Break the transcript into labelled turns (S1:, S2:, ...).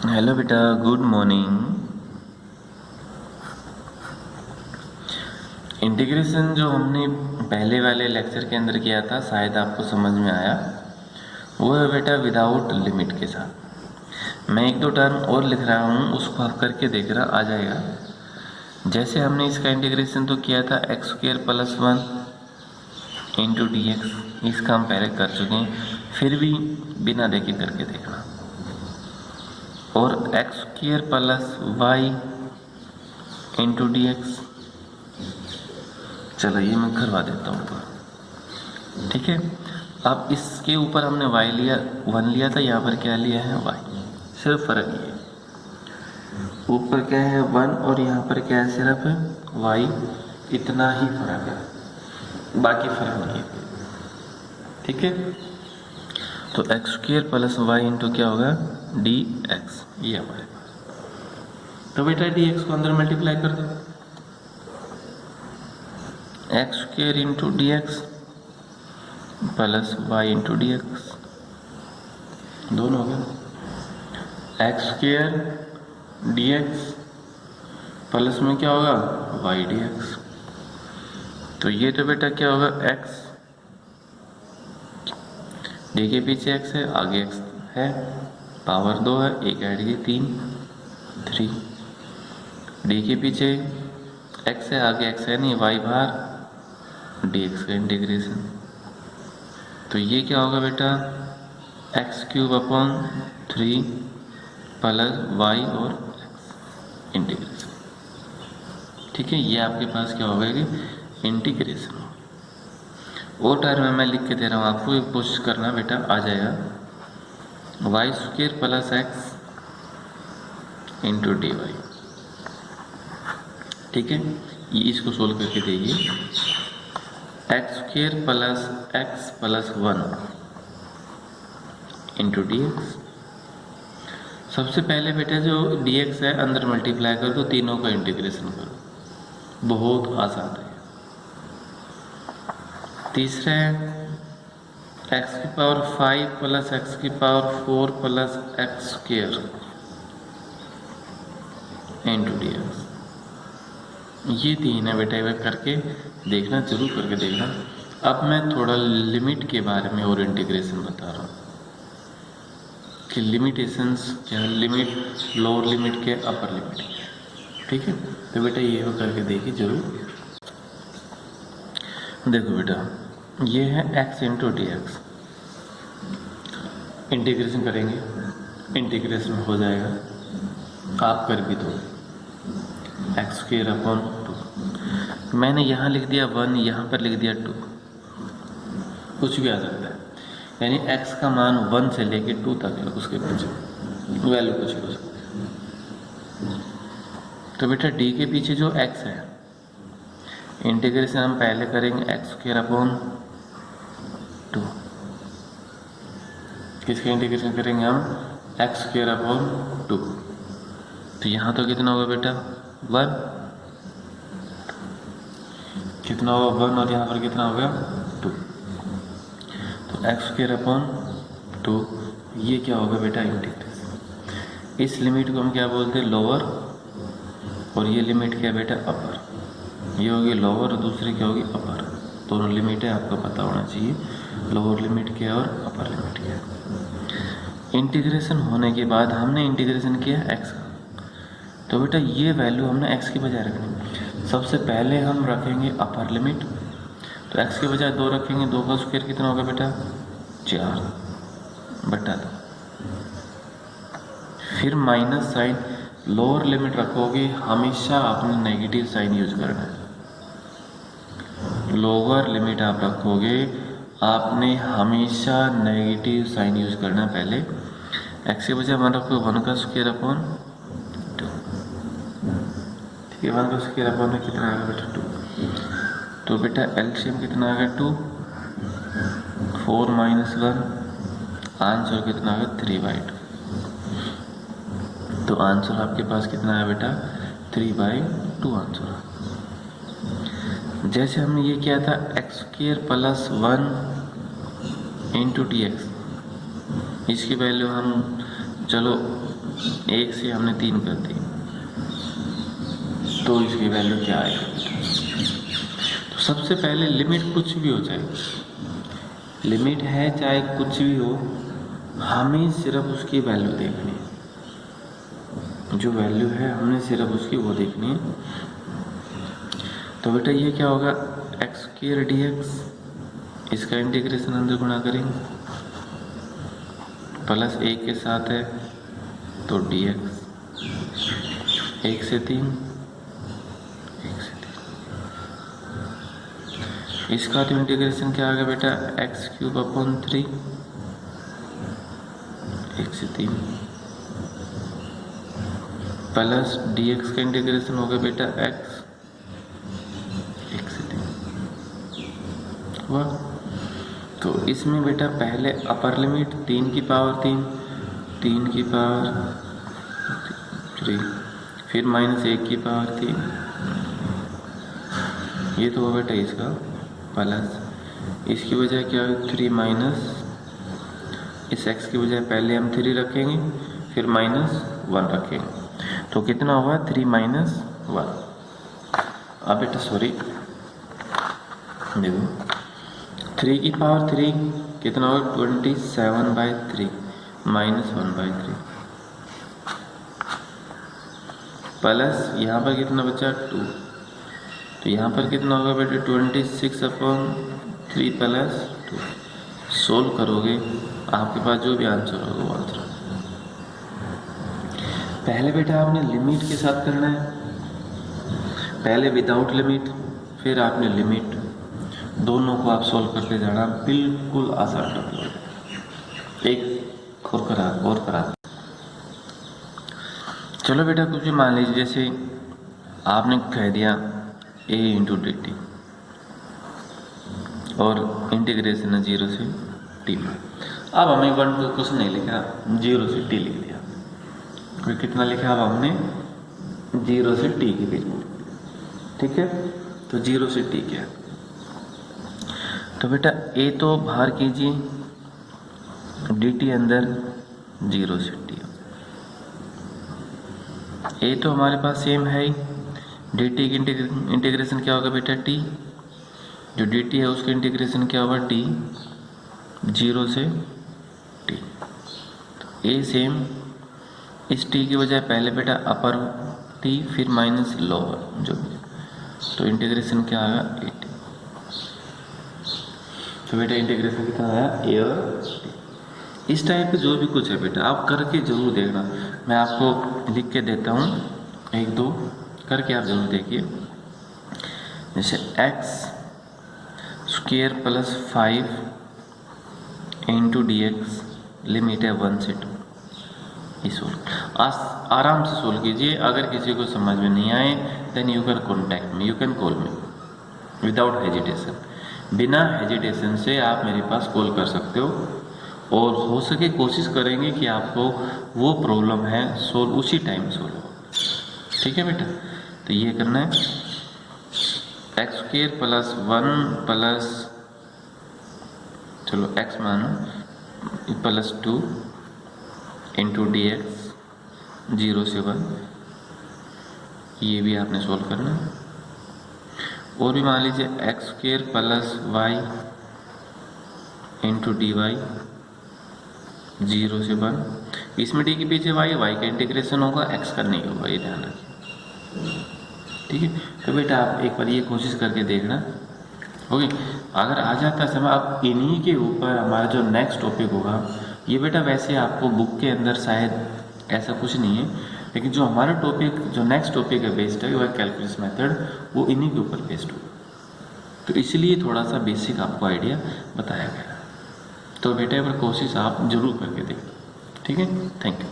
S1: Hello बेटा, good morning. Integration जो हमने पहले वाले लेक्चर के अंदर किया था, शायद आपको समझ में आया। वो है बेटा विदाउट लिमिट के साथ। मैं एक दो टर्म और लिख रहा हूँ, उसको आप करके देख रहा, आ जाएगा। जैसे हमने इसका इंटीग्रेशन तो किया था x square plus 1 into d x, इसका हम पहले कर चुके हैं, फिर भी बिना देखे करके देखना। और x square plus y into d x, चलो ये मैं करवा देता हूँ, ठीक है। अब इसके ऊपर हमने y लिया, 1 लिया था, यहाँ पर क्या लिया है y, सिर्फ फर्क ये है, ऊपर क्या है 1 और यहाँ पर क्या है सिर्फ y, इतना ही फर्क है, बाकी फर्क नहीं है, ठीक है। तो x square plus y into क्या होगा डी एक्स, ये हमारे पास। तो बेटा डी एक्स को अंदर मल्टीप्लाई कर दो, x square into d x plus y into d x, दोनों हो गया। X square d x plus में क्या होगा वाई डी एक्स, तो ये तो बेटा क्या होगा एक्स, डी के पीछे एक्स है, आगे एक्स है, पावर 2 है, एक ऐड की 3, डी के पीछे एक्स है, आगे एक्स है नहीं, वाई बाहर, डी एक्स का इंटीग्रेशन। तो ये क्या होगा बेटा x cube upon 3 plus y और एक्स इंटीग्रेशन, ठीक है। ये आपके पास क्या होगा कि इंटीग्रेशन। और टर्म में मैं लिख के दे रहा हूँ आपको, एक कोशिश करना बेटा, आ जाएगा y square plus x into d y, ठीक है। ये इसको सोल्व करके देखिए, x square plus x plus 1 into d x. सबसे पहले बेटा जो डी एक्स है अंदर मल्टीप्लाई कर दो, तीनों का इंटीग्रेशन करो, बहुत आसान है। तीसरा है एक्स की पावर 5 प्लस एक्स की power 4 plus x square into d x. ये तीन है बेटा, ये करके देखना, जरूर करके देखना। अब मैं थोड़ा लिमिट के बारे में और इंटीग्रेशन बता रहा हूँ कि लिमिटेशंस क्या है, लिमिट लोअर लिमिट के, अपर लिमिट के, ठीक है। तो बेटा ये वो करके देखिए जरूर। देखो बेटा ये है x into d x, integration करेंगे, इंटीग्रेशन हो जाएगा, आप कर भी दो एक्स स्क्वायर अपॉन 2, मैंने यहाँ लिख दिया 1, यहाँ पर लिख दिया 2, कुछ भी आ सकता है, यानी x का मान 1 से लेके 2 तक है, उसके पीछे वैल्यू कुछ भी हो सकती है। तो बेटा d के पीछे जो x है, इंटीग्रेशन हम पहले करेंगे एक्स स्क्वायर अपॉन 2, किसके इंटीग्रेशन करेंगे हम एक्स स्क्वायर अपॉन 2। तो यहाँ तो कितना होगा बेटा 1, कितना होगा 1, और यहाँ पर कितना होगा 2, तो एक्स स्क्वायर अपॉन 2, ये क्या होगा बेटा इंटीग्रेशन। इस लिमिट को हम क्या बोलते हैं लोअर, और ये लिमिट क्या है बेटा अपर, ये होगी लोअर और दूसरी क्या होगी अपर, दोनों लिमिट है, आपको पता होना चाहिए लोअर लिमिट क्या है और अपर लिमिट क्या है। इंटीग्रेशन होने के बाद हमने इंटीग्रेशन किया एक्स का, तो बेटा ये वैल्यु हमने एक्स की बजाय रखनी। सबसे पहले हम रखेंगे अपर लिमिट, तो एक्स के बजाय 2 रखेंगे, 2 का स्क्वायर कितना होगा बेटा 4 बटा 2, फिर माइनस साइन, लोअर लिमिट रखोगे हमेशा अपने नेगेटिव साइन यूज करना है, लोअर लिमिट आप रखोगे आपने हमेशा नेगेटिव साइन यूज करना है। पहले एक्स के बजाय 1 रखोगे 1 का स्क्वायर अपॉन 2, ठीक है, 1 का स्क्वायर अपॉन में कितना आएगा बेटा 2, तो बेटा एलसीएम कितना आ गया 2, 4 माइनस 1, आंसर कितना आ गया 3/2, तो आंसर आपके पास कितना है बेटा 3/2 आंसर। जैसे हमने ये किया था x square plus 1 into d x, इसकी वैल्यू हम चलो 1 से हमने 3 कर दी, तो इसकी वैल्यू क्या आएगी? तो सबसे पहले लिमिट कुछ भी हो जाए, लिमिट है चाहे कुछ भी हो, हमें सिर्फ उसकी वैल्यू देखनी है, जो वैल्यू है हमने सिर्फ उसकी वो देखनी है। तो बेटा ये क्या होगा, एक्स स्क्वायर डी एक्स, इसका इंटीग्रेशन अंदर गुणा करेंगे, प्लस 1 के साथ है तो डी एक्स, 1 से 3, 1 से 3, इसका तो इंटीग्रेशन क्या आ गया बेटा, एक्स क्यूब अपॉन 3, 1 से 3, प्लस डी एक्स का इंटीग्रेशन हो गया बेटा एक्स, 1 से 3 हुआ। तो इसमें बेटा पहले अपर लिमिट 3 की पावर 3, 3 की पावर 3, फिर माइनस 1 की पावर 3, ये तो हुआ बेटा इसका, प्लस इसकी बजाय क्या है 3 माइनस, इस x की बजाय पहले हम 3 रखेंगे फिर माइनस 1 रखेंगे, तो कितना हुआ 3 माइनस 1। अब बेटा सॉरी देखो 3 की पावर 3 कितना होगा 27/3 माइनस 1/3, प्लस यहाँ पर कितना बचा 2, तो यहाँ पर कितना होगा बेटा 26/3 प्लस 2। सोल्व करोगे आपके पास जो भी आंसर होगा वो आंसर। पहले बेटा आपने लिमिट के साथ करना है, पहले विदाउट लिमिट फिर आपने लिमिट, दोनों को आप सोल्व करते जाना, बिल्कुल आसान टॉपिक। एक और करा चलो बेटा कुछ भी मान लीजिए, जैसे आपने कह दिया a इंटू डी टी और इंटीग्रेशन है 0 से t में। अब हमें 1 2 कुछ नहीं लिखा, 0 से t लिख दिया, फिर कितना लिखा अब हमने 0 से t के बीच में, ठीक है। तो 0 से t क्या, तो बेटा a तो बाहर कीजिए, dt अंदर 0 से t, a तो हमारे पास सेम है ही, dt की इंटीग्रेशन क्या होगा बेटा t, जो dt है उसका इंटीग्रेशन क्या होगा t, 0 से t। तो a सेम, इस t की बजाय पहले बेटा अपर t फिर माइनस लोअर जो भी, तो इंटीग्रेशन क्या आएगा 8। तो बेटा इंटीग्रेशन कितना आया a और t। इस टाइप के जो भी कुछ है बेटा आप करके जरूर देखना, मैं आपको लिख के देता हूँ 1 2 करके आप जरूर देखिए। जैसे x square plus 5 into d x, limit है 1 से 2, ये सोल्व आराम से सोल्व कीजिए। अगर किसी को समझ में नहीं आए then you can contact me, you can call me without hesitation, बिना हेजिटेशन से आप मेरे पास कॉल कर सकते हो, और हो सके कोशिश करेंगे कि आपको वो प्रॉब्लम है सोल्व उसी टाइम सोल्व हो, ठीक है बेटा। तो ये करना है एक्स स्क्वायर प्लस 1 प्लस, चलो एक्स मानो प्लस 2 इंटू डी एक्स 0 से 1, ये भी आपने सोल्व करना है। और भी मान लीजिए x square plus y into d y 0 से 1, इसमें डी के पीछे वाई का इंटीग्रेशन होगा, एक्स का नहीं होगा, ये ध्यान रखिए, ठीक है। तो बेटा आप एक बार ये कोशिश करके देखना, ओके। अगर आ जाता है समय, अब इन्हीं के ऊपर हमारा जो नेक्स्ट टॉपिक होगा, ये बेटा वैसे आपको बुक के अंदर शायद ऐसा कुछ नहीं है, लेकिन जो हमारा टॉपिक जो नेक्स्ट टॉपिक है बेस्ड है, वो है कैलकुलस मेथड, वो इन्हीं के ऊपर बेस्ड होगा, तो इसलिए थोड़ा सा बेसिक आपको आइडिया बताया गया। तो बेटा एक बार कोशिश आप जरूर करके देखिए, ठीक है। Thank you.